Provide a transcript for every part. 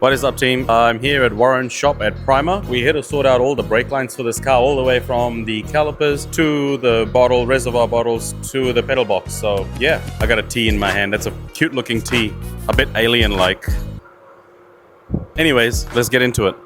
What is up, team? I'm here at Warren's shop at Prima. We're here to sort out all the brake lines for this car, all the way from the calipers to the bottle, reservoir bottles to the pedal box. So yeah, I got a T in my hand. That's a cute looking T, a bit alien-like. Anyways, let's get into it.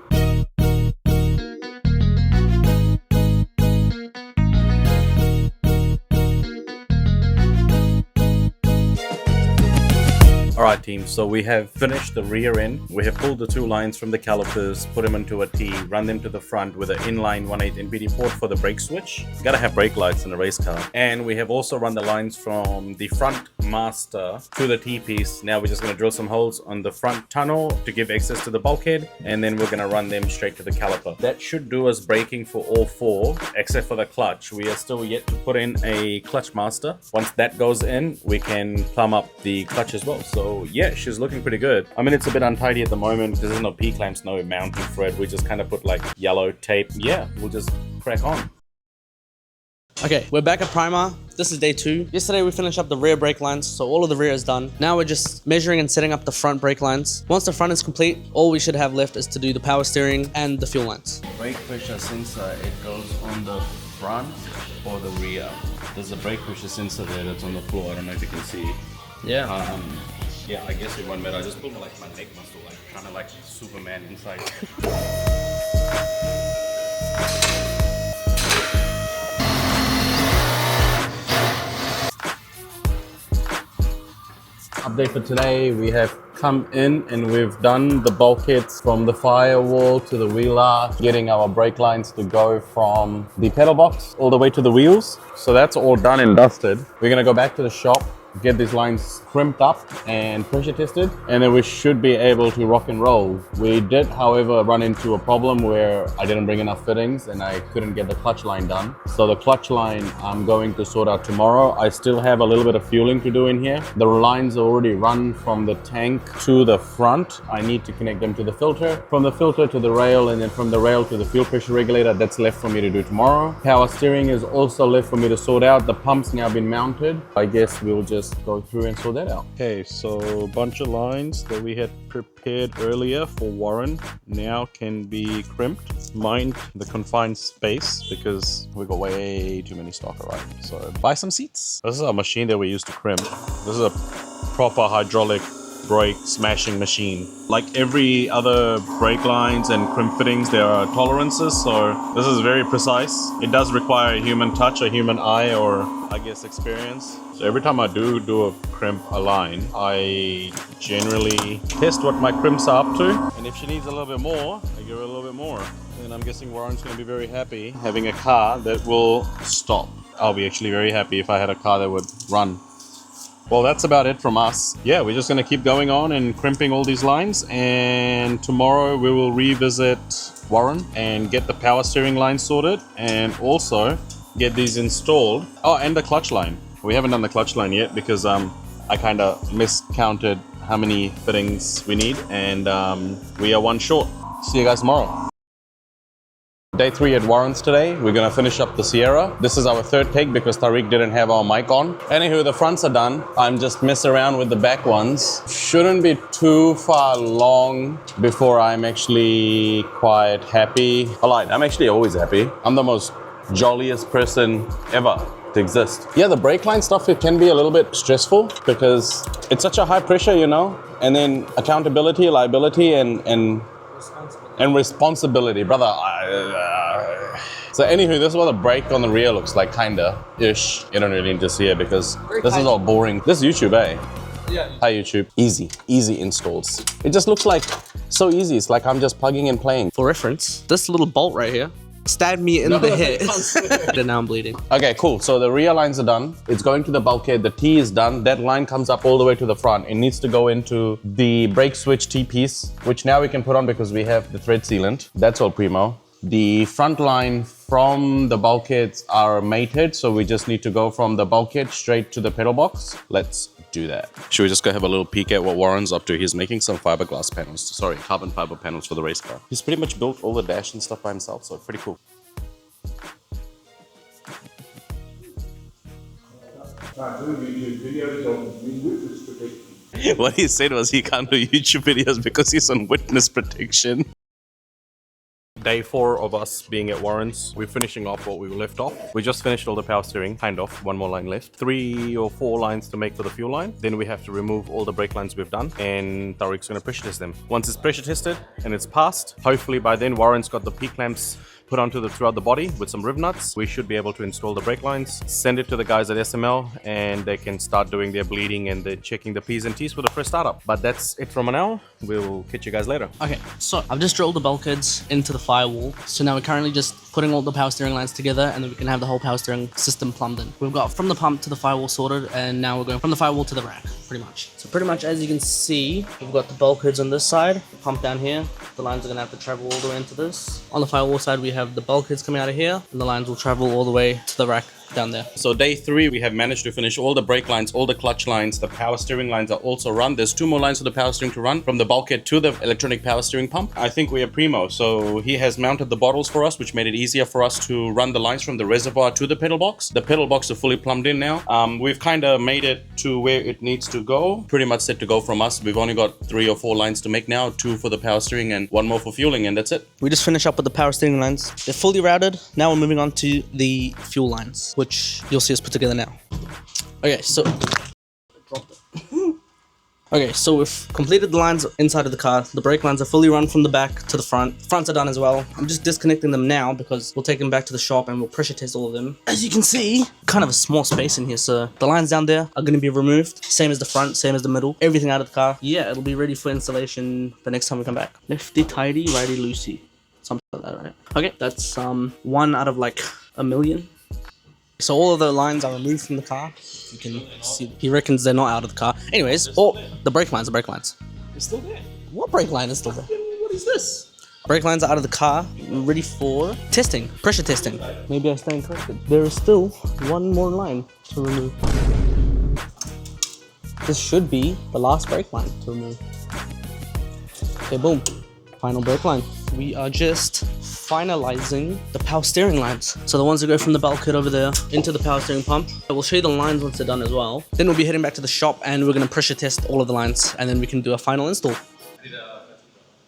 Alright team, so we have finished the rear end. We have pulled the two lines from the calipers, put them into a T, run them to the front with an inline 1/8 NPD port for the brake switch. You gotta have brake lights in a race car. And we have also run the lines from the front master to the T-piece. Now we're just gonna drill some holes on the front tunnel to give access to the bulkhead, and then we're gonna run them straight to the caliper. That should do us braking for all four, except for the clutch. We are still yet to put in a clutch master. Once that goes in, we can plumb up the clutch as well. So yeah, she's looking pretty good. I mean, it's a bit untidy at the moment. There's no P-clamps, no mounting thread. We just kind of put like yellow tape. Yeah, we'll just crack on. Okay, we're back at Prima. This is day 2. Yesterday we finished up the rear brake lines, so all of the rear is done. Now we're just measuring and setting up the front brake lines. Once the front is complete, all we should have left is to do the power steering and the fuel lines. Brake pressure sensor, it goes on the front or the rear. There's a brake pressure sensor there that's on the floor. I don't know if you can see. Yeah. Yeah, I guess it won't matter. I just pulled my neck muscle, like trying to like Superman inside. Update for today, we have come in and we've done the bulkheads from the firewall to the wheel arch, getting our brake lines to go from the pedal box all the way to the wheels. So that's all done and dusted. We're gonna go back to the shop, get these lines crimped up and pressure tested, and then we should be able to rock and roll. We did, however, run into a problem where I didn't bring enough fittings and I couldn't get the clutch line done. So the clutch line I'm going to sort out tomorrow. I still have a little bit of fueling to do in here. The lines already run from the tank to the front. I need to connect them to the filter, from the filter to the rail, and then from the rail to the fuel pressure regulator. That's left for me to do tomorrow. Power steering is also left for me to sort out. The pump's now been mounted. I guess we'll just go through and sort that out. Okay, so a bunch of lines that we had prepared earlier for Warren now can be crimped. Mind the confined space because we got way too many stock arriving. So buy some seats. This is our machine that we use to crimp. This is a proper hydraulic brake smashing machine. Like every other brake lines and crimp fittings, there are tolerances, so this is very precise. It does require a human touch, a human eye, or I guess experience. So every time I do a crimp a line, I generally test what my crimps are up to, and if she needs a little bit more, I give her a little bit more. And I'm guessing Warren's going to be very happy having a car that will stop. I'll be actually very happy if I had a car that would run. Well, that's about it from us. Yeah, we're just going to keep going on and crimping all these lines, and tomorrow we will revisit Warren and get the power steering line sorted and also get these installed. Oh, and the clutch line. We haven't done the clutch line yet because I kind of miscounted how many fittings we need, and we are one short. See you guys tomorrow. Day 3 at Warren's today. We're gonna finish up the Sierra. This is our third take because Tariq didn't have our mic on. Anywho, the fronts are done. I'm just messing around with the back ones. Shouldn't be too far long before I'm actually quite happy. Alright, I'm actually always happy. I'm the most jolliest person ever to exist. Yeah, the brake line stuff, it can be a little bit stressful because it's such a high pressure, you know, and then accountability, liability, and responsibility, brother. So anywho, this is what the brake on the rear looks like, kinda-ish. You don't really need to see it because this is all boring. This is YouTube, eh? Yeah. Hi YouTube. Easy installs. It just looks like so easy. It's like I'm just plugging and playing. For reference, this little bolt right here stabbed me in the head. And now I'm bleeding. Okay, cool. So the rear lines are done. It's going to the bulkhead. The T is done. That line comes up all the way to the front. It needs to go into the brake switch T-piece, which now we can put on because we have the thread sealant. That's all primo. The front line from the bulkheads are mated, so we just need to go from the bulkhead straight to the pedal box. Let's do that. Should we just go have a little peek at what Warren's up to? He's making some fiberglass panels, sorry, carbon fiber panels for the race car. He's pretty much built all the dash and stuff by himself, so pretty cool. Doing videos on width is protected. What he said was he can't do YouTube videos because he's on witness protection. Day 4 of us being at Warren's. We're finishing off what we left off. We just finished all the power steering, kind of. One more line left. 3 or 4 lines to make for the fuel line. Then we have to remove all the brake lines we've done, and Tariq's going to pressure test them. Once it's pressure tested and it's passed, hopefully by then Warren's got the P-clamps put onto throughout the body with some riv nuts. We should be able to install the brake lines, send it to the guys at SML, and they can start doing their bleeding and they're checking the P's and T's for the first startup. But that's it from now. We'll catch you guys later. Okay, so I've just drilled the bulkheads into the firewall. So now we're currently just putting all the power steering lines together, and then we can have the whole power steering system plumbed in. We've got from the pump to the firewall sorted, and now we're going from the firewall to the rack, pretty much. So pretty much as you can see, we've got the bulkheads on this side, the pump down here. The lines are gonna have to travel all the way into this. On the firewall side, we have the bulkheads coming out of here, and the lines will travel all the way to the rack down there. So day 3, we have managed to finish all the brake lines, all the clutch lines. The power steering lines are also run. There's 2 more lines for the power steering to run from the bulkhead to the electronic power steering pump. I think we are primo. So he has mounted the bottles for us, which made it easier for us to run the lines from the reservoir to the pedal box. The pedal box are fully plumbed in now. We've kind of made it to where it needs to go. Pretty much set to go from us. We've only got 3 or 4 lines to make now, 2 for the power steering and 1 more for fueling, and that's it. We just finished up with the power steering lines. They're fully routed. Now we're moving on to the fuel lines, which you'll see us put together now. Okay, so we've completed the lines inside of the car. The brake lines are fully run from the back to the front. Fronts are done as well. I'm just disconnecting them now because we'll take them back to the shop and we'll pressure test all of them. As you can see, kind of a small space in here, so the lines down there are going to be removed. Same as the front, same as the middle. Everything out of the car. Yeah, it'll be ready for installation the next time we come back. Lefty tidy, righty loosey. Something like that, right? Okay, that's 1 out of like a million. So all of the lines are removed from the car. You can see, he reckons they're not out of the car. Anyways, the brake lines, They're still there. What brake line is still there? What is this? Brake lines are out of the car, ready for testing, pressure testing. Maybe I stand corrected. There is still 1 more line to remove. This should be the last brake line to remove. Okay, boom. Final brake line. We are just finalizing the power steering lines. So the ones that go from the bulkhead over there into the power steering pump. We'll show you the lines once they're done as well. Then we'll be heading back to the shop and we're going to pressure test all of the lines, and then we can do a final install.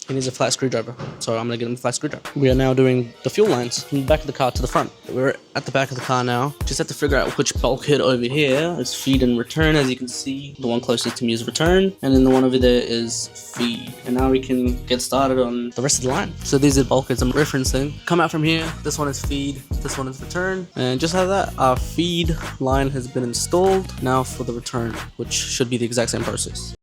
He needs a flat screwdriver, so I'm gonna get him a flat screwdriver. We are now doing the fuel lines from the back of the car to the front. We're at the back of the car now. Just have to figure out which bulkhead over here is feed and return. As you can see, the one closest to me is return, and then the one over there is feed. And now we can get started on the rest of the line. So these are the bulkheads I'm referencing. Come out from here, this one is feed, this one is return. And just like that, our feed line has been installed. Now for the return, which should be the exact same process.